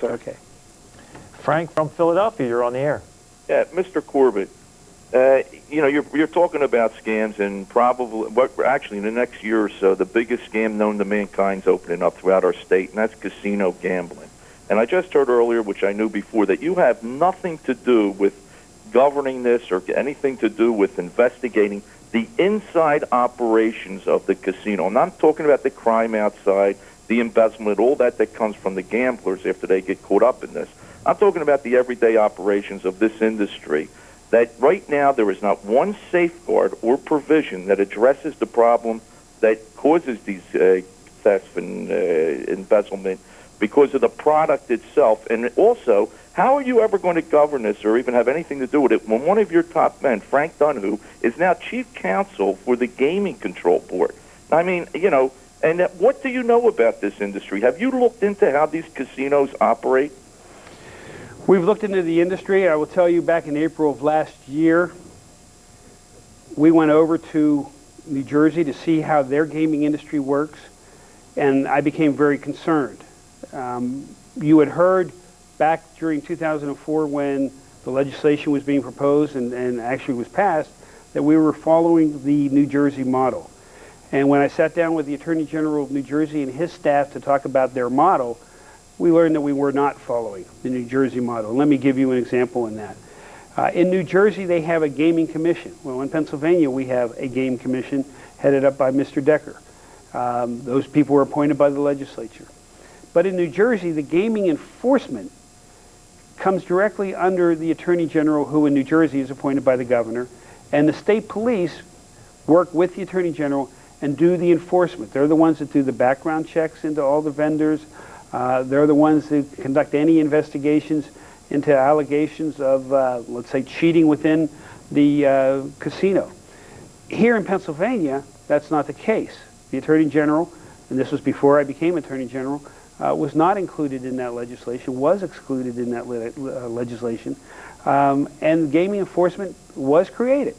sir. Okay. Frank from Philadelphia, you're on the air. Yeah, Mr. Corbett, you know, you're talking about scams, and probably, actually, in the next year or so, the biggest scam known to mankind's opening up throughout our state, and that's casino gambling. And I just heard earlier, which I knew before, that you have nothing to do with governing this or anything to do with investigating the inside operations of the casino. And I'm talking about the crime outside, the embezzlement, all that comes from the gamblers after they get caught up in this. I'm talking about the everyday operations of this industry, that right now there is not one safeguard or provision that addresses the problem that causes these thefts and embezzlement because of the product itself. And also, how are you ever going to govern this or even have anything to do with it when one of your top men, Frank Dunn, is now chief counsel for the Gaming Control Board? I mean, you know, and what do you know about this industry? Have you looked into how these casinos operate? We've looked into the industry. I will tell you, back in April of last year, we went over to New Jersey to see how their gaming industry works, and I became very concerned. You had heard back during 2004 when the legislation was being proposed and actually was passed that we were following the New Jersey model. And when I sat down with the Attorney General of New Jersey and his staff to talk about their model, we learned that we were not following the New Jersey model. Let me give you an example in that. In New Jersey, they have a gaming commission. Well, in Pennsylvania, we have a game commission headed up by Mr. Decker. Those people were appointed by the legislature. But in New Jersey, the gaming enforcement comes directly under the Attorney General, who in New Jersey is appointed by the governor, and the state police work with the Attorney General and do the enforcement. They're the ones that do the background checks into all the vendors. They're the ones that conduct any investigations into allegations of, let's say, cheating within the casino. Here in Pennsylvania, that's not the case. The Attorney General, and this was before I became Attorney General, was not included in that legislation, was excluded in that legislation, and gaming enforcement was created.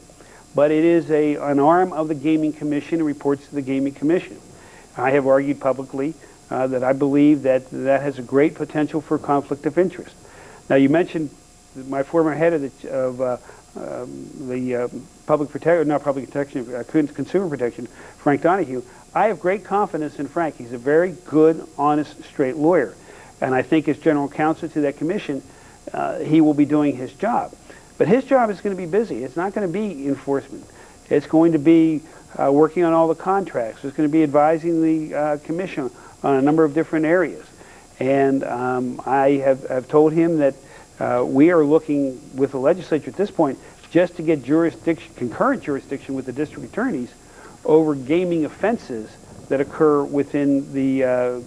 But it is an arm of the Gaming Commission and reports to the Gaming Commission. I have argued publicly that I believe that has a great potential for conflict of interest. Now, you mentioned my former head of the Consumer Protection, Frank Donahue. I have great confidence in Frank. He's a very good, honest, straight lawyer. And I think as general counsel to that commission, he will be doing his job. But his job is going to be busy. It's not going to be enforcement. It's going to be working on all the contracts. It's going to be advising the commission on a number of different areas. And I have told him that we are looking with the legislature at this point just to get jurisdiction, concurrent jurisdiction with the district attorneys over gaming offenses that occur within the